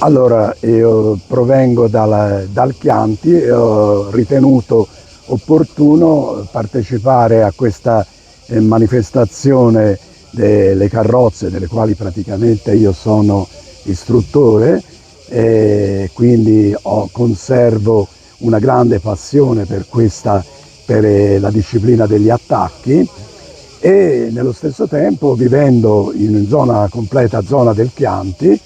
Allora, io provengo dal Chianti e ho ritenuto opportuno partecipare a questa manifestazione delle carrozze, delle quali praticamente io sono istruttore, e quindi conservo una grande passione per la disciplina degli attacchi, e nello stesso tempo, vivendo in zona completa zona del Chianti,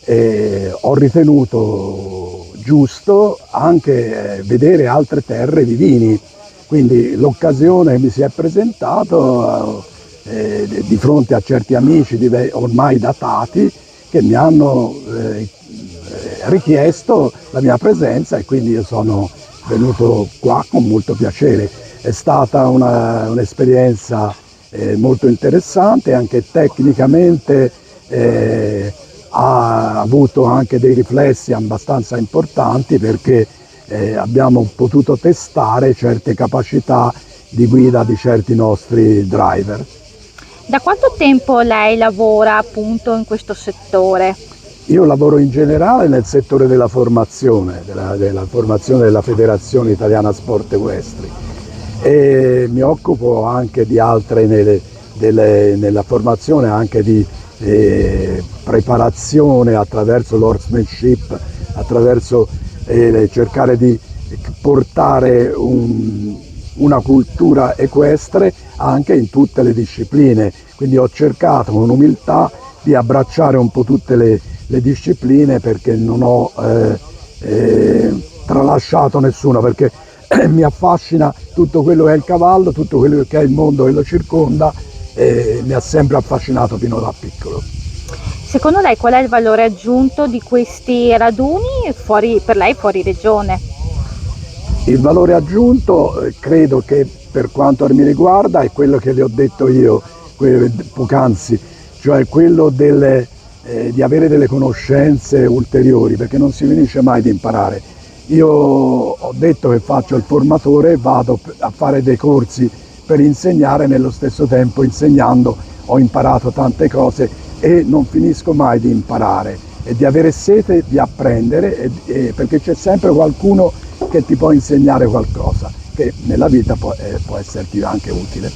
ho ritenuto giusto anche vedere altre terre di vini, quindi l'occasione mi si è presentata di fronte a certi amici ormai datati che mi hanno richiesto la mia presenza, e quindi io sono venuto qua con molto piacere. È stata un'esperienza molto interessante, anche tecnicamente ha avuto anche dei riflessi abbastanza importanti, perché abbiamo potuto testare certe capacità di guida di certi nostri driver. Da quanto tempo lei lavora appunto in questo settore? Io lavoro in generale nel settore della formazione, della formazione della Federazione Italiana Sport Equestri, e mi occupo anche di altre nella formazione, anche di preparazione attraverso l'horsemanship, attraverso cercare di portare una cultura equestre anche in tutte le discipline. Quindi ho cercato con umiltà di abbracciare un po' tutte le discipline, perché non ho tralasciato nessuna, perché mi affascina tutto quello che è il cavallo, tutto quello che è il mondo che lo circonda, e mi ha sempre affascinato fino da piccolo. Secondo lei qual è il valore aggiunto di questi raduni per lei fuori regione? Il valore aggiunto, credo che per quanto mi riguarda, è quello che le ho detto io poc'anzi, cioè quello di avere delle conoscenze ulteriori, perché non si finisce mai di imparare. Io ho detto che faccio il formatore, vado a fare dei corsi per insegnare, nello stesso tempo insegnando ho imparato tante cose e non finisco mai di imparare e di avere sete di apprendere, perché c'è sempre qualcuno che ti può insegnare qualcosa che nella vita può esserti anche utile.